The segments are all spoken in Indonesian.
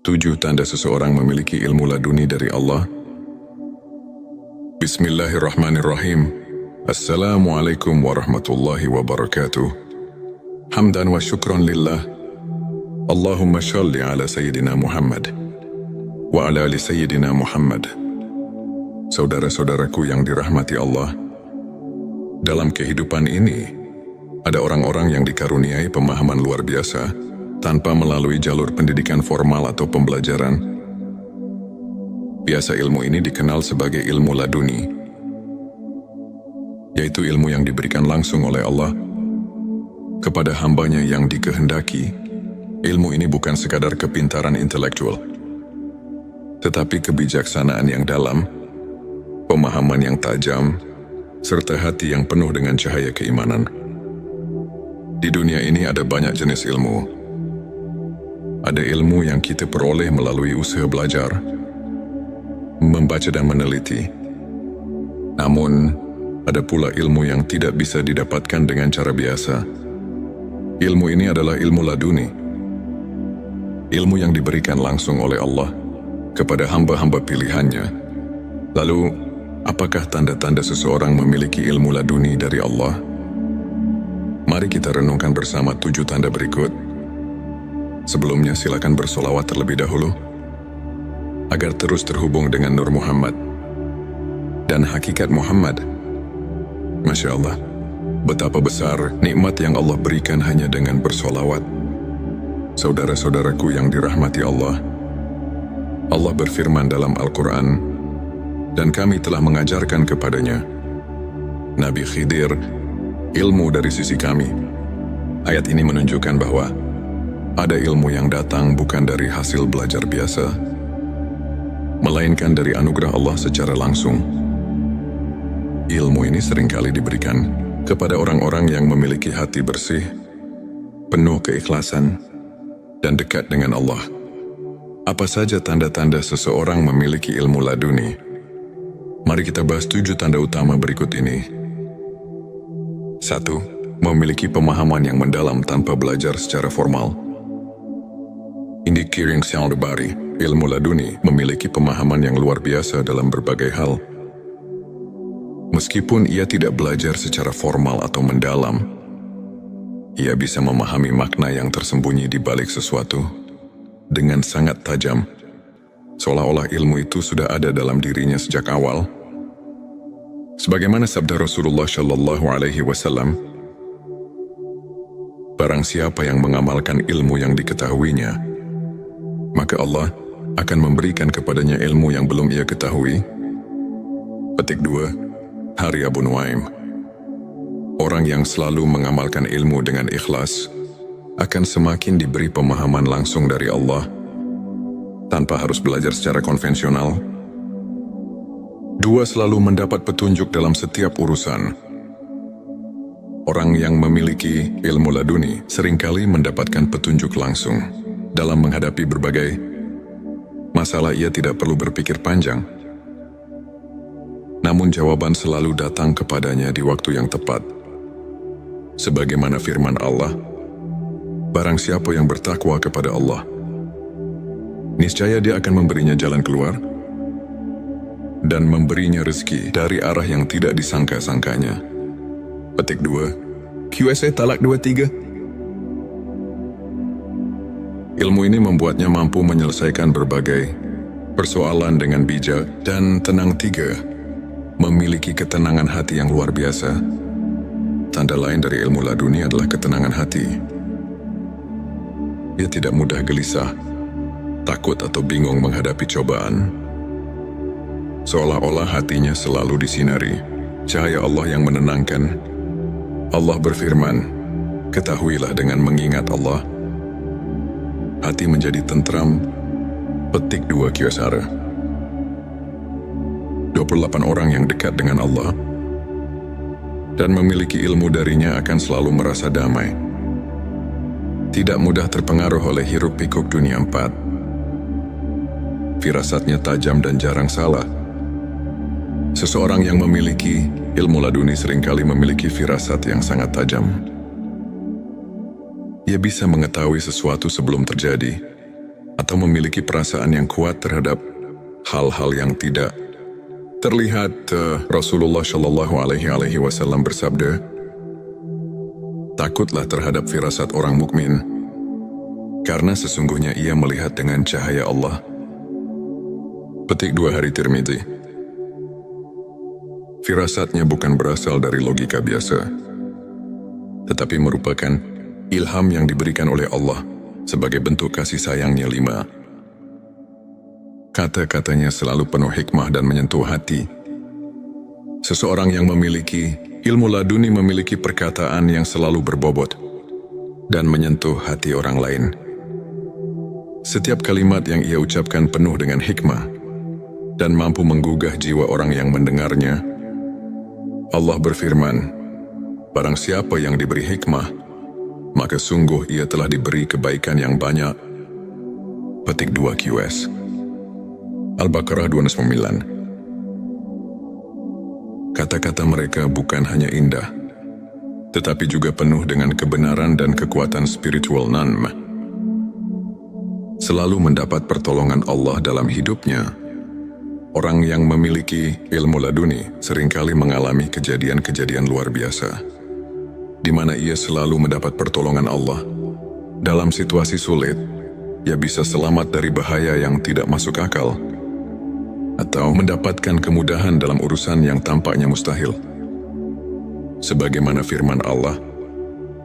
7 tanda seseorang memiliki ilmu laduni dari Allah. Bismillahirrahmanirrahim. Assalamualaikum warahmatullahi wabarakatuh. Hamdan wa syukran lillah. Allahumma shalli ala Sayyidina Muhammad wa ala ali Sayyidina Muhammad. Saudara-saudaraku yang dirahmati Allah, dalam kehidupan ini ada orang-orang yang dikaruniai pemahaman luar biasa tanpa melalui jalur pendidikan formal atau pembelajaran. Biasa ilmu ini dikenal sebagai ilmu laduni, yaitu ilmu yang diberikan langsung oleh Allah kepada hambanya yang dikehendaki. Ilmu ini bukan sekadar kepintaran intelektual, tetapi kebijaksanaan yang dalam, pemahaman yang tajam, serta hati yang penuh dengan cahaya keimanan. Di dunia ini ada banyak jenis ilmu. Ada ilmu yang kita peroleh melalui usaha belajar, membaca dan meneliti. Namun, ada pula ilmu yang tidak bisa didapatkan dengan cara biasa. Ilmu ini adalah ilmu laduni. Ilmu yang diberikan langsung oleh Allah kepada hamba-hamba pilihannya. Lalu, apakah tanda-tanda seseorang memiliki ilmu laduni dari Allah? Mari kita renungkan bersama 7 tanda berikut. Sebelumnya silakan bersolawat terlebih dahulu agar terus terhubung dengan Nur Muhammad dan hakikat Muhammad. Masya Allah, betapa besar nikmat yang Allah berikan hanya dengan bersolawat. Saudara-saudaraku yang dirahmati Allah, Allah berfirman dalam Al-Quran, dan kami telah mengajarkan kepadanya, Nabi Khidir, ilmu dari sisi kami. Ayat ini menunjukkan bahwa ada ilmu yang datang bukan dari hasil belajar biasa, melainkan dari anugerah Allah secara langsung. Ilmu ini seringkali diberikan kepada orang-orang yang memiliki hati bersih, penuh keikhlasan, dan dekat dengan Allah. Apa saja tanda-tanda seseorang memiliki ilmu laduni? Mari kita bahas 7 tanda utama berikut ini. 1. Memiliki pemahaman yang mendalam tanpa belajar secara formal. Indi Kiring Syaldabari, ilmu laduni, memiliki pemahaman yang luar biasa dalam berbagai hal. Meskipun ia tidak belajar secara formal atau mendalam, ia bisa memahami makna yang tersembunyi di balik sesuatu dengan sangat tajam, seolah-olah ilmu itu sudah ada dalam dirinya sejak awal. Sebagaimana sabda Rasulullah Shallallahu Alaihi Wasallam, barang siapa yang mengamalkan ilmu yang diketahuinya, maka Allah akan memberikan kepadanya ilmu yang belum ia ketahui. Petik 2. Hari Abu Nuaim. Orang yang selalu mengamalkan ilmu dengan ikhlas akan semakin diberi pemahaman langsung dari Allah tanpa harus belajar secara konvensional. 2. Selalu mendapat petunjuk dalam setiap urusan. Orang yang memiliki ilmu laduni seringkali mendapatkan petunjuk langsung. Dalam menghadapi berbagai masalah, ia tidak perlu berpikir panjang. Namun jawaban selalu datang kepadanya di waktu yang tepat. Sebagaimana firman Allah, barang siapa yang bertakwa kepada Allah, niscaya dia akan memberinya jalan keluar dan memberinya rezeki dari arah yang tidak disangka-sangkanya. Petik 2. QSA Talak 23. Ilmu ini membuatnya mampu menyelesaikan berbagai persoalan dengan bijak dan tenang. 3. Memiliki ketenangan hati yang luar biasa. Tanda lain dari ilmu laduni adalah ketenangan hati. Ia tidak mudah gelisah, takut atau bingung menghadapi cobaan. Seolah-olah hatinya selalu disinari cahaya Allah yang menenangkan. Allah berfirman, ketahuilah dengan mengingat Allah, hati menjadi tentram. Petik 2 Kyosara. 28 orang yang dekat dengan Allah dan memiliki ilmu darinya akan selalu merasa damai. Tidak mudah terpengaruh oleh hiruk-pikuk dunia 4. Firasatnya tajam dan jarang salah. Seseorang yang memiliki ilmu laduni seringkali memiliki firasat yang sangat tajam. Ia bisa mengetahui sesuatu sebelum terjadi, atau memiliki perasaan yang kuat terhadap hal-hal yang tidak terlihat. Rasulullah Shallallahu Alaihi Wasallam bersabda, "Takutlah terhadap firasat orang mukmin, karena sesungguhnya ia melihat dengan cahaya Allah." Petik 2 Hari Tirmidzi. Firasatnya bukan berasal dari logika biasa, tetapi merupakan ilham yang diberikan oleh Allah sebagai bentuk kasih sayangnya. 5. Kata-katanya selalu penuh hikmah dan menyentuh hati. Seseorang yang memiliki ilmu laduni memiliki perkataan yang selalu berbobot dan menyentuh hati orang lain. Setiap kalimat yang ia ucapkan penuh dengan hikmah dan mampu menggugah jiwa orang yang mendengarnya. Allah berfirman, "Barang siapa yang diberi hikmah, maka sungguh ia telah diberi kebaikan yang banyak." Petik 2 QS. Al-Baqarah 269. Kata-kata mereka bukan hanya indah, tetapi juga penuh dengan kebenaran dan kekuatan spiritual. Selalu mendapat pertolongan Allah dalam hidupnya. Orang yang memiliki ilmu laduni seringkali mengalami kejadian-kejadian luar biasa, di mana ia selalu mendapat pertolongan Allah. Dalam situasi sulit, ia bisa selamat dari bahaya yang tidak masuk akal, atau mendapatkan kemudahan dalam urusan yang tampaknya mustahil. Sebagaimana firman Allah,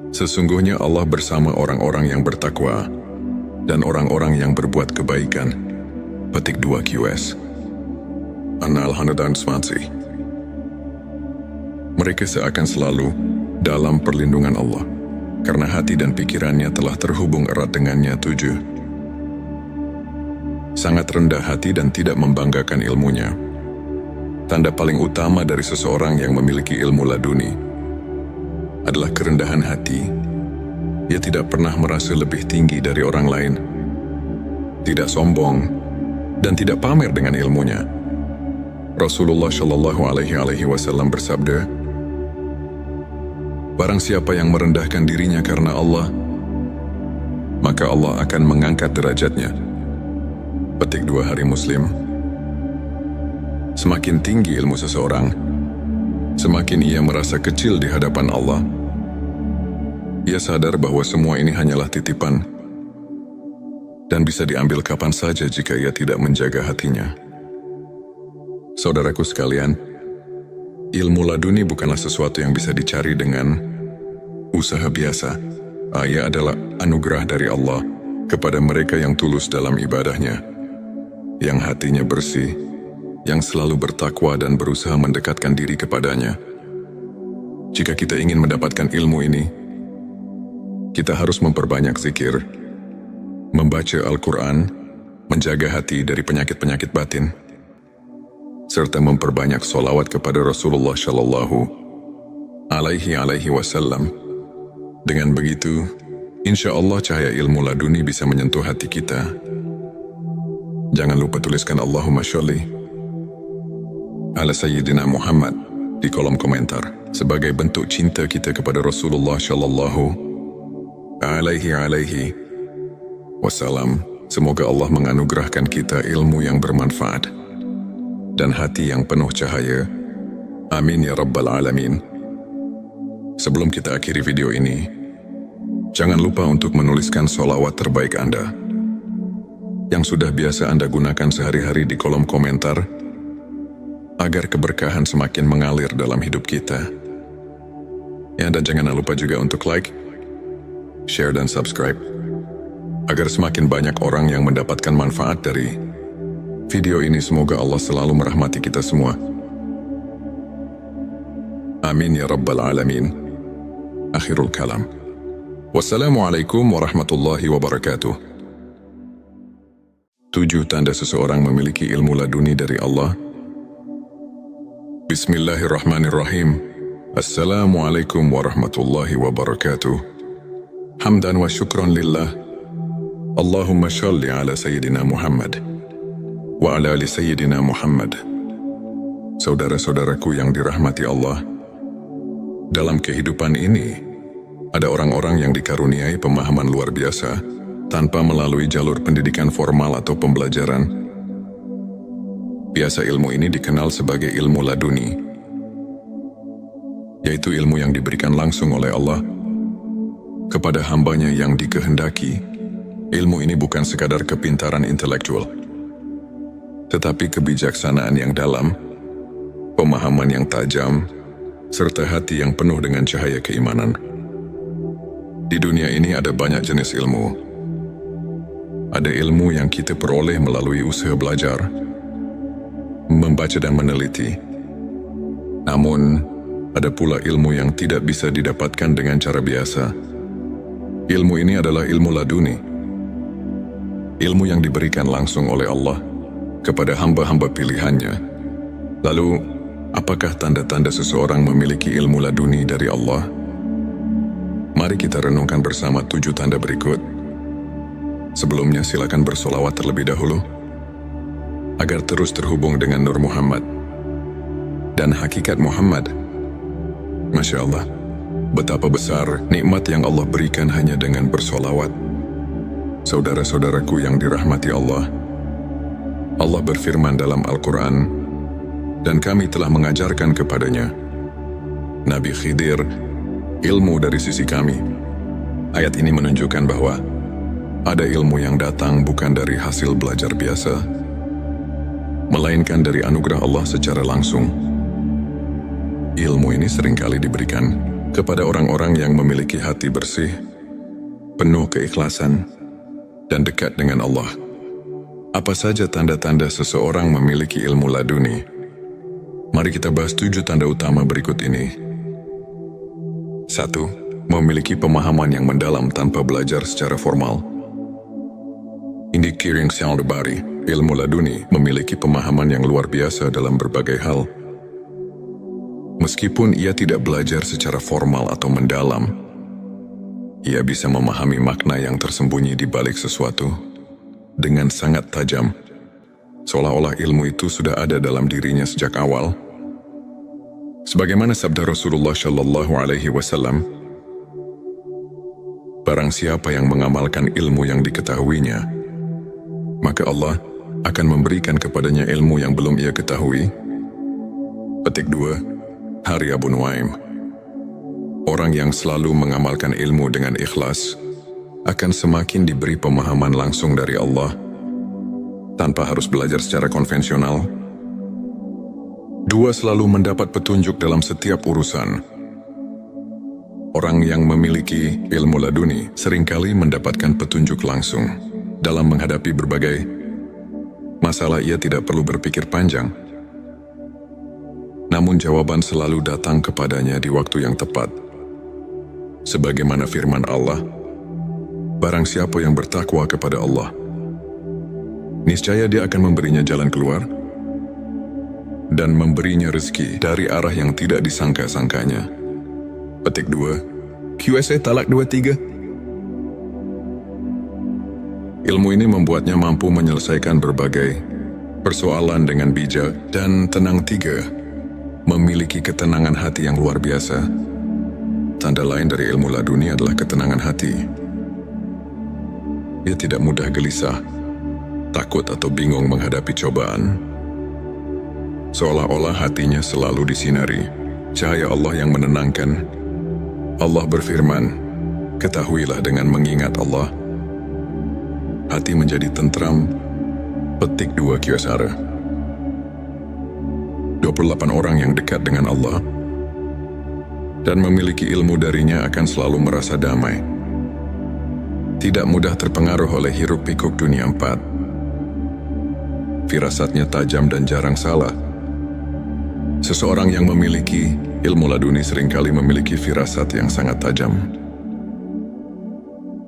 "Sesungguhnya Allah bersama orang-orang yang bertakwa dan orang-orang yang berbuat kebaikan." Petik 2 QS. An-Nahl 120. Mereka seakan selalu dalam perlindungan Allah, karena hati dan pikirannya telah terhubung erat dengannya. 7. Sangat rendah hati dan tidak membanggakan ilmunya. Tanda paling utama dari seseorang yang memiliki ilmu laduni adalah kerendahan hati. Ia tidak pernah merasa lebih tinggi dari orang lain, tidak sombong, dan tidak pamer dengan ilmunya. Rasulullah Shallallahu Alaihi Wasallam bersabda, "Barang siapa yang merendahkan dirinya karena Allah, maka Allah akan mengangkat derajatnya." Petik 2 Hari Muslim. Semakin tinggi ilmu seseorang, semakin ia merasa kecil di hadapan Allah. Ia sadar bahwa semua ini hanyalah titipan dan bisa diambil kapan saja jika ia tidak menjaga hatinya. Saudaraku sekalian, ilmu laduni bukanlah sesuatu yang bisa dicari dengan usaha biasa. Ia adalah anugerah dari Allah kepada mereka yang tulus dalam ibadahnya, yang hatinya bersih, yang selalu bertakwa dan berusaha mendekatkan diri kepadanya. Jika kita ingin mendapatkan ilmu ini, kita harus memperbanyak zikir, membaca Al-Quran, menjaga hati dari penyakit-penyakit batin, serta memperbanyak sholawat kepada Rasulullah Shallallahu Alaihi Wasallam. Dengan begitu, insya Allah cahaya ilmu laduni bisa menyentuh hati kita. Jangan lupa tuliskan Allahumma sholli ala Sayyidina Muhammad di kolom komentar sebagai bentuk cinta kita kepada Rasulullah Shallallahu Alaihi Wasallam. Semoga Allah menganugerahkan kita ilmu yang bermanfaat dan hati yang penuh cahaya. Amin ya Rabbal Alamin. Sebelum kita akhiri video ini, jangan lupa untuk menuliskan sholawat terbaik Anda yang sudah biasa Anda gunakan sehari-hari di kolom komentar, agar keberkahan semakin mengalir dalam hidup kita. Dan jangan lupa juga untuk like, share dan subscribe, agar semakin banyak orang yang mendapatkan manfaat dari video ini. Semoga Allah selalu merahmati kita semua. Amin ya Rabbal Alamin. Akhirul kalam. Wassalamualaikum warahmatullahi wabarakatuh. 7 tanda seseorang memiliki ilmu laduni dari Allah. Bismillahirrahmanirrahim. Assalamualaikum warahmatullahi wabarakatuh. Hamdan wa syukran lillah. Allahumma sholli ala Sayyidina Muhammad wa ala ali Sayyidina Muhammad. Saudara-saudaraku yang dirahmati Allah, dalam kehidupan ini ada orang-orang yang dikaruniai pemahaman luar biasa tanpa melalui jalur pendidikan formal atau pembelajaran. Biasa ilmu ini dikenal sebagai ilmu laduni, yaitu ilmu yang diberikan langsung oleh Allah kepada hambanya yang dikehendaki. Ilmu ini bukan sekadar kepintaran intelektual, tetapi kebijaksanaan yang dalam, pemahaman yang tajam, serta hati yang penuh dengan cahaya keimanan. Di dunia ini ada banyak jenis ilmu. Ada ilmu yang kita peroleh melalui usaha belajar, membaca dan meneliti. Namun, ada pula ilmu yang tidak bisa didapatkan dengan cara biasa. Ilmu ini adalah ilmu laduni. Ilmu yang diberikan langsung oleh Allah kepada hamba-hamba pilihannya. Lalu, apakah tanda-tanda seseorang memiliki ilmu laduni dari Allah? Mari kita renungkan bersama 7 tanda berikut. Sebelumnya silakan bersolawat terlebih dahulu, agar terus terhubung dengan Nur Muhammad dan hakikat Muhammad. Masya Allah, betapa besar nikmat yang Allah berikan hanya dengan bersolawat. Saudara-saudaraku yang dirahmati Allah, Allah berfirman dalam Al-Quran, dan kami telah mengajarkan kepadanya, Nabi Khidir, ilmu dari sisi kami. Ayat ini menunjukkan bahwa ada ilmu yang datang bukan dari hasil belajar biasa, melainkan dari anugerah Allah secara langsung. Ilmu ini seringkali diberikan kepada orang-orang yang memiliki hati bersih, penuh keikhlasan, dan dekat dengan Allah. Apa saja tanda-tanda seseorang memiliki ilmu laduni? Mari kita bahas 7 tanda utama berikut ini. 1. Memiliki pemahaman yang mendalam tanpa belajar secara formal. Indicating sound body, ilmu laduni memiliki pemahaman yang luar biasa dalam berbagai hal. Meskipun ia tidak belajar secara formal atau mendalam, ia bisa memahami makna yang tersembunyi di balik sesuatu dengan sangat tajam, seolah-olah ilmu itu sudah ada dalam dirinya sejak awal. Sebagaimana sabda Rasulullah Shallallahu Alaihi Wasallam, barang siapa yang mengamalkan ilmu yang diketahuinya, maka Allah akan memberikan kepadanya ilmu yang belum ia ketahui. Petik 2, Hari Abu Nuaim. Orang yang selalu mengamalkan ilmu dengan ikhlas akan semakin diberi pemahaman langsung dari Allah tanpa harus belajar secara konvensional. 2. Selalu mendapat petunjuk dalam setiap urusan. Orang yang memiliki ilmu laduni seringkali mendapatkan petunjuk langsung. Dalam menghadapi berbagai masalah, ia tidak perlu berpikir panjang. Namun jawaban selalu datang kepadanya di waktu yang tepat. Sebagaimana firman Allah, barang siapa yang bertakwa kepada Allah, niscaya Dia akan memberinya jalan keluar dan memberinya rezeki dari arah yang tidak disangka-sangkanya. Petik 2, QSA Talak 23. Ilmu ini membuatnya mampu menyelesaikan berbagai persoalan dengan bijak dan tenang. 3. Memiliki ketenangan hati yang luar biasa. Tanda lain dari ilmu laduni adalah ketenangan hati. Ia tidak mudah gelisah, takut atau bingung menghadapi cobaan. Seolah-olah hatinya selalu disinari cahaya Allah yang menenangkan. Allah berfirman, ketahuilah dengan mengingat Allah, hati menjadi tentram. Petik 2 Kyosara. 28 orang yang dekat dengan Allah dan memiliki ilmu darinya akan selalu merasa damai. Tidak mudah terpengaruh oleh hiruk-pikuk dunia 4. Firasatnya tajam dan jarang salah. Seseorang yang memiliki ilmu laduni seringkali memiliki firasat yang sangat tajam.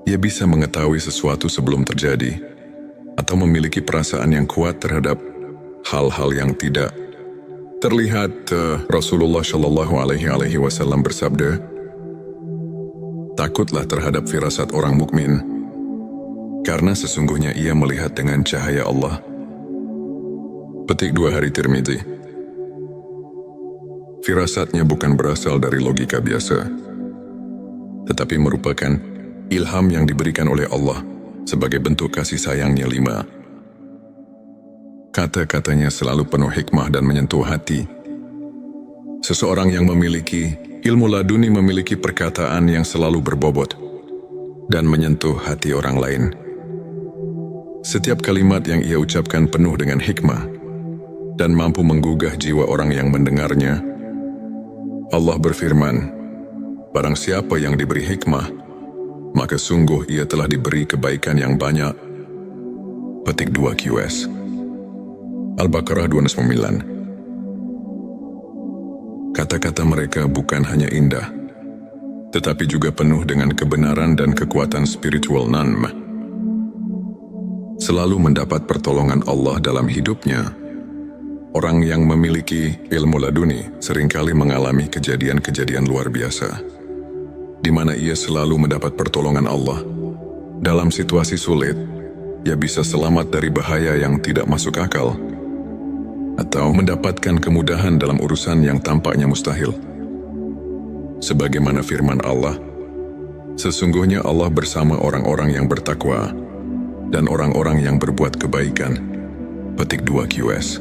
Ia bisa mengetahui sesuatu sebelum terjadi, atau memiliki perasaan yang kuat terhadap hal-hal yang tidak terlihat. Rasulullah Shallallahu Alaihi Wasallam bersabda, takutlah terhadap firasat orang mukmin, karena sesungguhnya ia melihat dengan cahaya Allah. Petik 2 Hari Tirmidzi. Firasatnya bukan berasal dari logika biasa, tetapi merupakan ilham yang diberikan oleh Allah sebagai bentuk kasih sayangnya. 5. Kata-katanya selalu penuh hikmah dan menyentuh hati. Seseorang yang memiliki ilmu laduni memiliki perkataan yang selalu berbobot dan menyentuh hati orang lain. Setiap kalimat yang ia ucapkan penuh dengan hikmah dan mampu menggugah jiwa orang yang mendengarnya. Allah berfirman, barang siapa yang diberi hikmah, maka sungguh ia telah diberi kebaikan yang banyak. Petik 2 QS. Al-Baqarah 29. Kata-kata mereka bukan hanya indah, tetapi juga penuh dengan kebenaran dan kekuatan spiritual. Selalu mendapat pertolongan Allah dalam hidupnya. Orang yang memiliki ilmu laduni seringkali mengalami kejadian-kejadian luar biasa, di mana ia selalu mendapat pertolongan Allah. Dalam situasi sulit, ia bisa selamat dari bahaya yang tidak masuk akal, atau mendapatkan kemudahan dalam urusan yang tampaknya mustahil. Sebagaimana firman Allah, sesungguhnya Allah bersama orang-orang yang bertakwa dan orang-orang yang berbuat kebaikan. Petik 2 QS.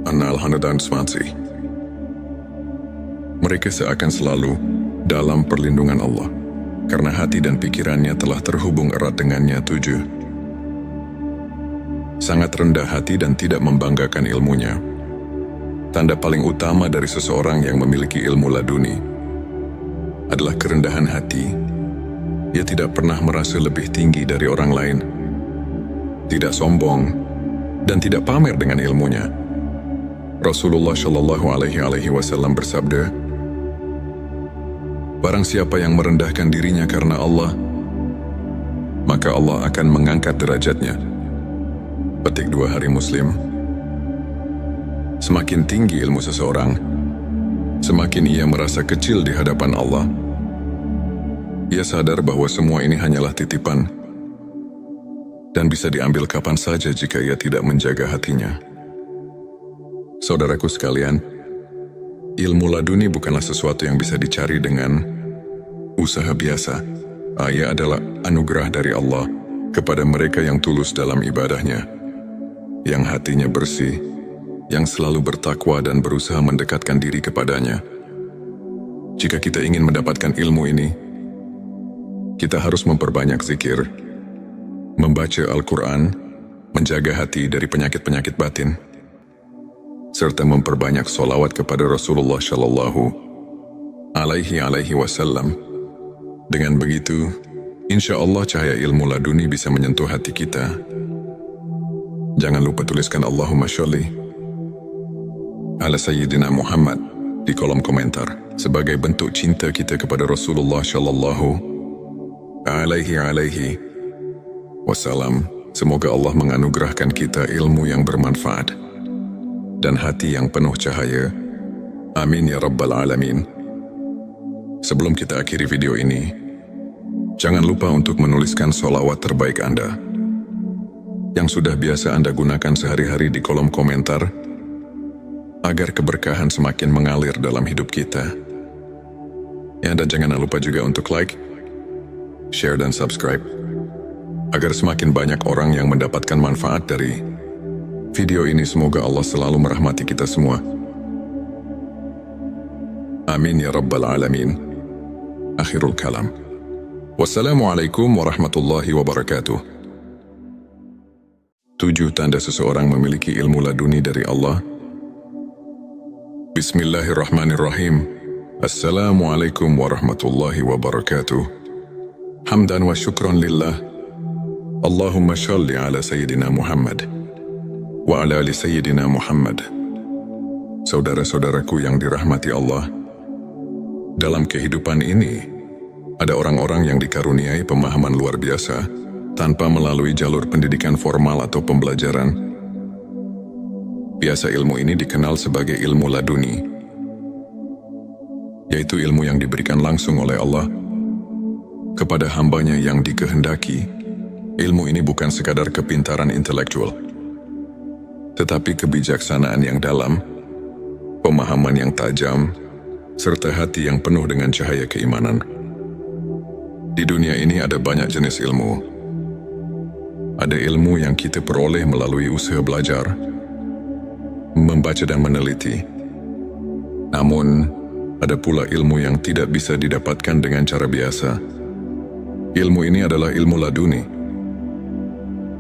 An-Nahl 120. Mereka seakan selalu dalam perlindungan Allah, karena hati dan pikirannya telah terhubung erat dengannya. 7. Sangat rendah hati dan tidak membanggakan ilmunya. Tanda paling utama dari seseorang yang memiliki ilmu laduni adalah kerendahan hati. Ia tidak pernah merasa lebih tinggi dari orang lain, tidak sombong, dan tidak pamer dengan ilmunya. Rasulullah Shallallahu Alaihi Wasallam bersabda, barang siapa yang merendahkan dirinya karena Allah, maka Allah akan mengangkat derajatnya. Petik 2 Hari Muslim. Semakin tinggi ilmu seseorang, semakin ia merasa kecil di hadapan Allah. Ia sadar bahwa semua ini hanyalah titipan dan bisa diambil kapan saja jika ia tidak menjaga hatinya. Saudaraku sekalian, ilmu laduni bukanlah sesuatu yang bisa dicari dengan usaha biasa. Ia adalah anugerah dari Allah kepada mereka yang tulus dalam ibadahnya, yang hatinya bersih, yang selalu bertakwa dan berusaha mendekatkan diri kepadanya. Jika kita ingin mendapatkan ilmu ini, kita harus memperbanyak zikir, membaca Al-Quran, menjaga hati dari penyakit-penyakit batin, serta memperbanyak sholawat kepada Rasulullah Shallallahu Alaihi Wasallam. Dengan begitu, insya Allah cahaya ilmu laduni bisa menyentuh hati kita. Jangan lupa tuliskan Allahumma sholli ala Sayyidina Muhammad di kolom komentar sebagai bentuk cinta kita kepada Rasulullah Shallallahu Alaihi Wasallam. Semoga Allah menganugerahkan kita ilmu yang bermanfaat dan hati yang penuh cahaya. Amin ya Rabbal Alamin. Sebelum kita akhiri video ini, jangan lupa untuk menuliskan sholawat terbaik Anda yang sudah biasa Anda gunakan sehari-hari di kolom komentar, agar keberkahan semakin mengalir dalam hidup kita. Ya, dan jangan lupa juga untuk like, share, dan subscribe, agar semakin banyak orang yang mendapatkan manfaat dari video ini. Semoga Allah selalu merahmati kita semua. Amin ya Rabbal Alamin. Akhirul kalam. Wassalamualaikum warahmatullahi wabarakatuh. 7 tanda seseorang memiliki ilmu laduni dari Allah. Bismillahirrahmanirrahim. Assalamualaikum warahmatullahi wabarakatuh. Hamdan wa syukran lillah. Allahumma shalli ala Sayyidina Muhammad wa ala ali Sayyidina Muhammad. Saudara-saudaraku yang dirahmati Allah, dalam kehidupan ini, ada orang-orang yang dikaruniai pemahaman luar biasa tanpa melalui jalur pendidikan formal atau pembelajaran. Biasa ilmu ini dikenal sebagai ilmu laduni, yaitu ilmu yang diberikan langsung oleh Allah kepada hambanya yang dikehendaki. Ilmu ini bukan sekadar kepintaran intelektual, tetapi kebijaksanaan yang dalam, pemahaman yang tajam, serta hati yang penuh dengan cahaya keimanan. Di dunia ini ada banyak jenis ilmu, Ada ilmu yang kita peroleh melalui usaha belajar, membaca dan meneliti. Namun, ada pula ilmu yang tidak bisa didapatkan dengan cara biasa. Ilmu ini adalah ilmu laduni.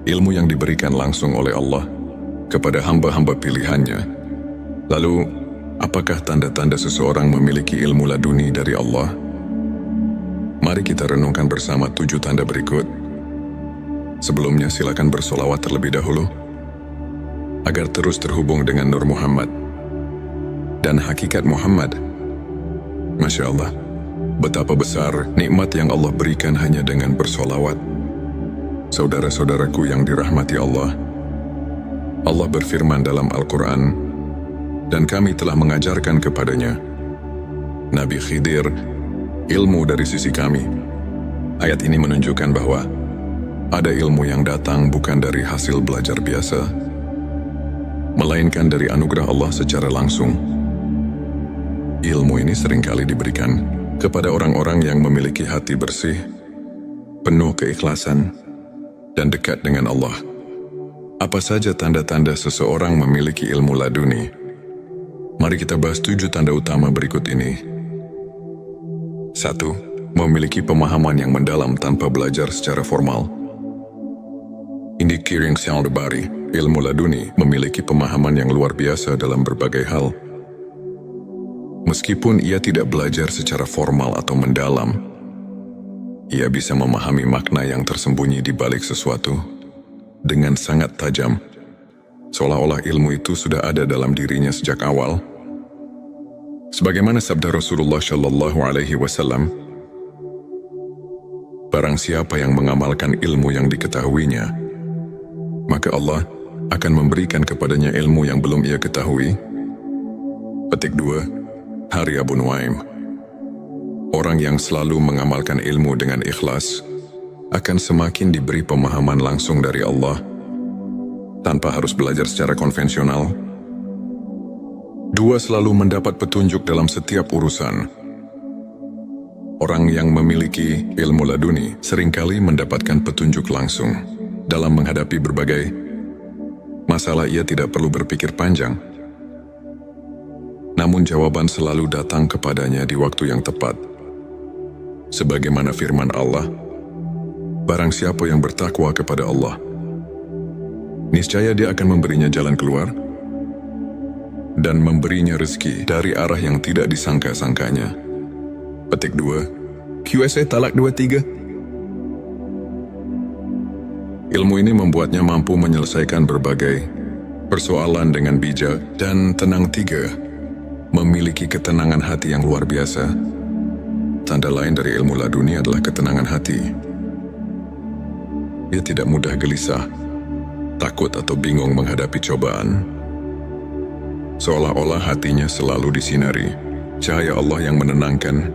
Ilmu yang diberikan langsung oleh Allah kepada hamba-hamba pilihannya. Lalu, apakah tanda-tanda seseorang memiliki ilmu laduni dari Allah? Mari kita renungkan bersama 7 tanda berikut. Sebelumnya silakan bersolawat terlebih dahulu, agar terus terhubung dengan Nur Muhammad dan hakikat Muhammad. Masya Allah, betapa besar nikmat yang Allah berikan hanya dengan bersolawat. Saudara-saudaraku yang dirahmati Allah, Allah berfirman dalam Al-Quran, dan kami telah mengajarkan kepadanya, Nabi Khidir, ilmu dari sisi kami. Ayat ini menunjukkan bahwa ada ilmu yang datang bukan dari hasil belajar biasa, melainkan dari anugerah Allah secara langsung. Ilmu ini seringkali diberikan kepada orang-orang yang memiliki hati bersih, penuh keikhlasan, dan dekat dengan Allah. Apa saja tanda-tanda seseorang memiliki ilmu laduni? Mari kita bahas 7 tanda utama berikut ini. 1. Memiliki pemahaman yang mendalam tanpa belajar secara formal. Indi Kiring Syaldabari, ilmu laduni, memiliki pemahaman yang luar biasa dalam berbagai hal. Meskipun ia tidak belajar secara formal atau mendalam, ia bisa memahami makna yang tersembunyi di balik sesuatu dengan sangat tajam, seolah-olah ilmu itu sudah ada dalam dirinya sejak awal. Sebagaimana sabda Rasulullah Shallallahu Alaihi Wasallam, barang siapa yang mengamalkan ilmu yang diketahuinya, maka Allah akan memberikan kepadanya ilmu yang belum ia ketahui. Petik 2, Hari Abu Nuaim. Orang yang selalu mengamalkan ilmu dengan ikhlas akan semakin diberi pemahaman langsung dari Allah tanpa harus belajar secara konvensional. 2. Selalu mendapat petunjuk dalam setiap urusan. Orang yang memiliki ilmu laduni seringkali mendapatkan petunjuk langsung dalam menghadapi berbagai masalah. Ia tidak perlu berpikir panjang, namun jawaban selalu datang kepadanya di waktu yang tepat. Sebagaimana firman Allah, barang siapa yang bertakwa kepada Allah, niscaya Dia akan memberinya jalan keluar dan memberinya rezeki dari arah yang tidak disangka-sangkanya. Petik 2, QSA Talak 23. Ilmu ini membuatnya mampu menyelesaikan berbagai persoalan dengan bijak dan tenang. 3. Memiliki ketenangan hati yang luar biasa. Tanda lain dari ilmu laduni adalah ketenangan hati. Ia tidak mudah gelisah, takut atau bingung menghadapi cobaan. Seolah-olah hatinya selalu disinari cahaya Allah yang menenangkan.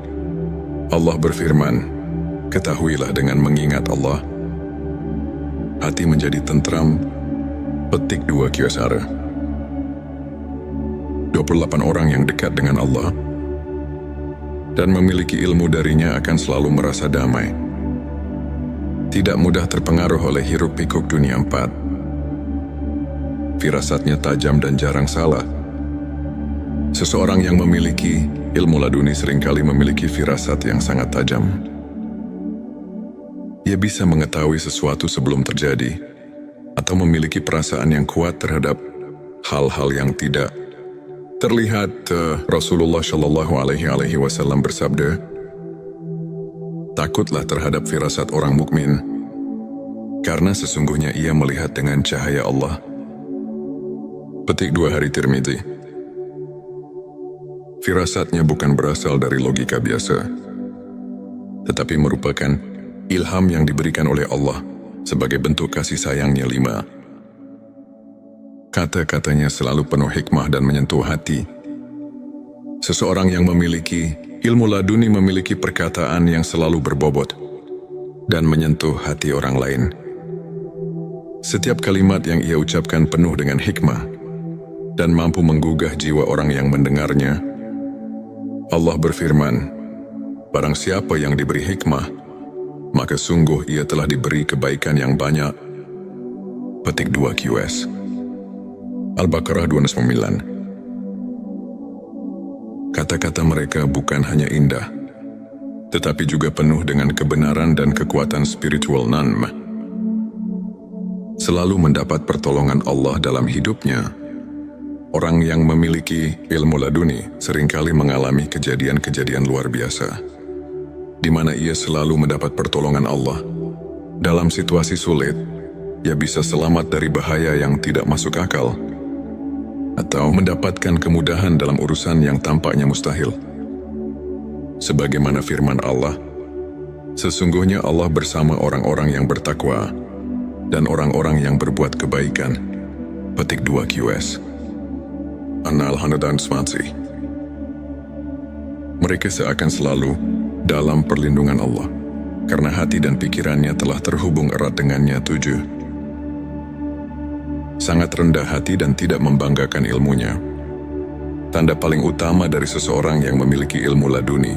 Allah berfirman, ketahuilah dengan mengingat Allah, hati menjadi tentram. Petik 2 Kyosara. 28 orang yang dekat dengan Allah dan memiliki ilmu darinya akan selalu merasa damai. Tidak mudah terpengaruh oleh hiruk-pikuk dunia 4. Firasatnya tajam dan jarang salah. Seseorang yang memiliki ilmu laduni seringkali memiliki firasat yang sangat tajam. Ia bisa mengetahui sesuatu sebelum terjadi, atau memiliki perasaan yang kuat terhadap hal-hal yang tidak terlihat. Rasulullah Shallallahu Alaihi Wasallam bersabda, takutlah terhadap firasat orang mukmin, karena sesungguhnya ia melihat dengan cahaya Allah. Petik 2 Hari Tirmidzi. Firasatnya bukan berasal dari logika biasa, tetapi merupakan ilham yang diberikan oleh Allah sebagai bentuk kasih sayangnya. 5. Kata-katanya selalu penuh hikmah dan menyentuh hati. Seseorang yang memiliki ilmu laduni memiliki perkataan yang selalu berbobot dan menyentuh hati orang lain. Setiap kalimat yang ia ucapkan penuh dengan hikmah dan mampu menggugah jiwa orang yang mendengarnya. Allah berfirman, barang siapa yang diberi hikmah, maka sungguh ia telah diberi kebaikan yang banyak. Petik 2 QS. Al-Baqarah 209. Kata-kata mereka bukan hanya indah, tetapi juga penuh dengan kebenaran dan kekuatan spiritual Nanm. Selalu mendapat pertolongan Allah dalam hidupnya. Orang yang memiliki ilmu laduni seringkali mengalami kejadian-kejadian luar biasa, di mana ia selalu mendapat pertolongan Allah. Dalam situasi sulit, ia bisa selamat dari bahaya yang tidak masuk akal, atau mendapatkan kemudahan dalam urusan yang tampaknya mustahil. Sebagaimana firman Allah, sesungguhnya Allah bersama orang-orang yang bertakwa dan orang-orang yang berbuat kebaikan. Petik 2 QS. An-Nahl 120. Mereka seakan selalu dalam perlindungan Allah, karena hati dan pikirannya telah terhubung erat dengannya. 7. Sangat rendah hati dan tidak membanggakan ilmunya. Tanda paling utama dari seseorang yang memiliki ilmu laduni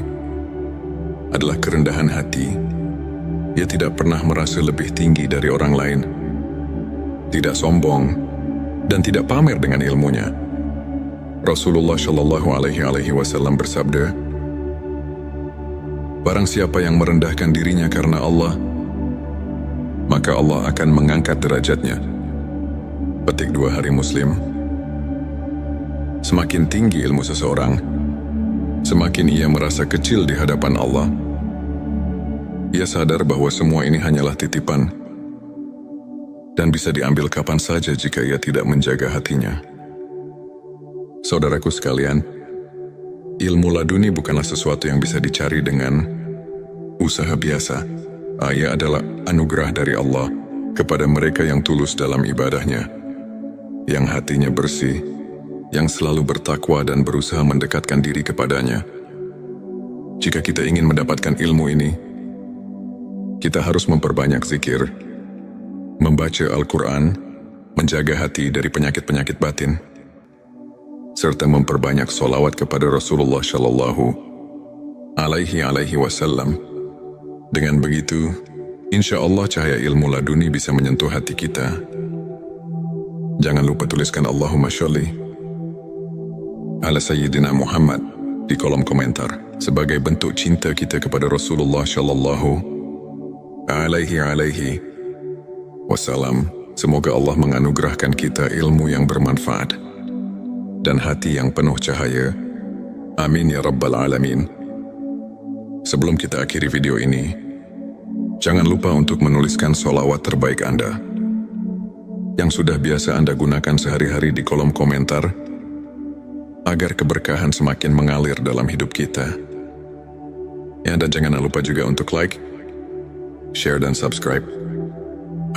adalah kerendahan hati. Ia tidak pernah merasa lebih tinggi dari orang lain, tidak sombong, dan tidak pamer dengan ilmunya. Rasulullah Shallallahu Alaihi Wasallam bersabda, "Barang siapa yang merendahkan dirinya karena Allah, maka Allah akan mengangkat derajatnya." Petik 2 Hari Muslim. Semakin tinggi ilmu seseorang, semakin ia merasa kecil di hadapan Allah. Ia sadar bahwa semua ini hanyalah titipan dan bisa diambil kapan saja jika ia tidak menjaga hatinya. Saudaraku sekalian, ilmu laduni bukanlah sesuatu yang bisa dicari dengan usaha biasa. Ia adalah anugerah dari Allah kepada mereka yang tulus dalam ibadahnya, yang hatinya bersih, yang selalu bertakwa dan berusaha mendekatkan diri kepadanya. Jika kita ingin mendapatkan ilmu ini, kita harus memperbanyak zikir, membaca Al-Quran, menjaga hati dari penyakit-penyakit batin, serta memperbanyak sholawat kepada Rasulullah Shallallahu Alaihi Wasallam. Dengan begitu, insya Allah cahaya ilmu laduni bisa menyentuh hati kita. Jangan lupa tuliskan Allahumma sholli ala Sayyidina Muhammad di kolom komentar sebagai bentuk cinta kita kepada Rasulullah Shallallahu Alaihi Wasallam. Semoga Allah menganugerahkan kita ilmu yang bermanfaat dan hati yang penuh cahaya. Amin ya Rabbal Alamin. Sebelum kita akhiri video ini, jangan lupa untuk menuliskan sholawat terbaik Anda yang sudah biasa Anda gunakan sehari-hari di kolom komentar, agar keberkahan semakin mengalir dalam hidup kita. Ya, dan jangan lupa juga untuk like, share, dan subscribe,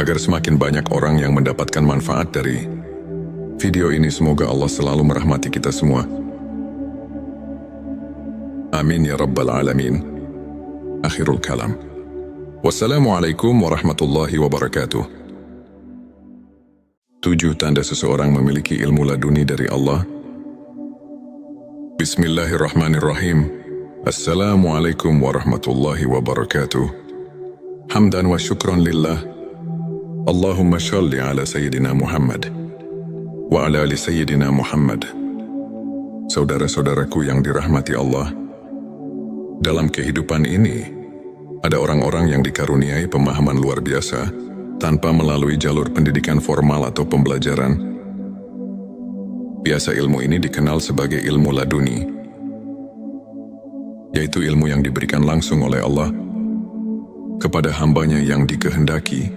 agar semakin banyak orang yang mendapatkan manfaat dari video ini. Semoga Allah selalu merahmati kita semua. Amin ya Rabbal Alamin. Akhirul kalam. Wassalamualaikum warahmatullahi wabarakatuh. 7 tanda seseorang memiliki ilmu laduni dari Allah. Bismillahirrahmanirrahim. Assalamualaikum warahmatullahi wabarakatuh. Hamdan wa syukran lillah. Allahumma shalli ala Sayyidina Muhammad wa ala ali Sayyidina Muhammad. Saudara-saudaraku yang dirahmati Allah, dalam kehidupan ini ada orang-orang yang dikaruniai pemahaman luar biasa tanpa melalui jalur pendidikan formal atau pembelajaran. Biasa ilmu ini dikenal sebagai ilmu laduni, yaitu ilmu yang diberikan langsung oleh Allah kepada hambanya yang dikehendaki.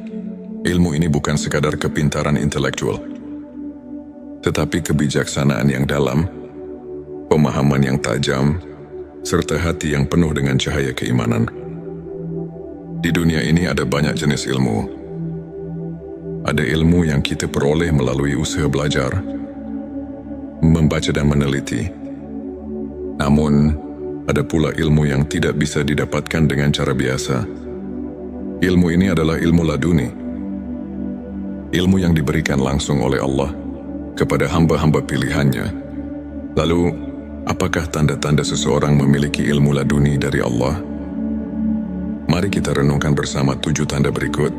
Ilmu ini bukan sekadar kepintaran intelektual, tetapi kebijaksanaan yang dalam, pemahaman yang tajam, serta hati yang penuh dengan cahaya keimanan. Di dunia ini ada banyak jenis ilmu. Ada ilmu yang kita peroleh melalui usaha belajar, membaca dan meneliti. Namun, ada pula ilmu yang tidak bisa didapatkan dengan cara biasa. Ilmu ini adalah ilmu laduni. Ilmu yang diberikan langsung oleh Allah kepada hamba-hamba pilihannya. Lalu, apakah tanda-tanda seseorang memiliki ilmu laduni dari Allah? Mari kita renungkan bersama 7 tanda berikut.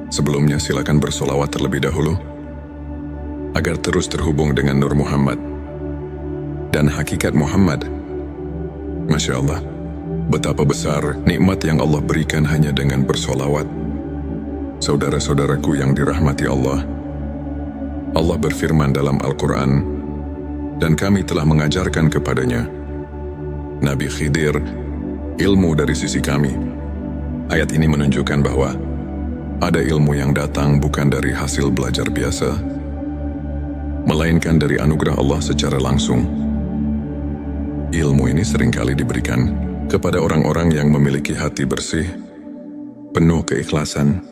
Sebelumnya silakan bersolawat terlebih dahulu, agar terus terhubung dengan Nur Muhammad dan hakikat Muhammad. Masya Allah, betapa besar nikmat yang Allah berikan hanya dengan bersolawat. Saudara-saudaraku yang dirahmati Allah, Allah berfirman dalam Al-Quran, dan kami telah mengajarkan kepadanya, Nabi Khidir, ilmu dari sisi kami. Ayat ini menunjukkan bahwa ada ilmu yang datang bukan dari hasil belajar biasa, melainkan dari anugerah Allah secara langsung. Ilmu ini seringkali diberikan kepada orang-orang yang memiliki hati bersih, penuh keikhlasan,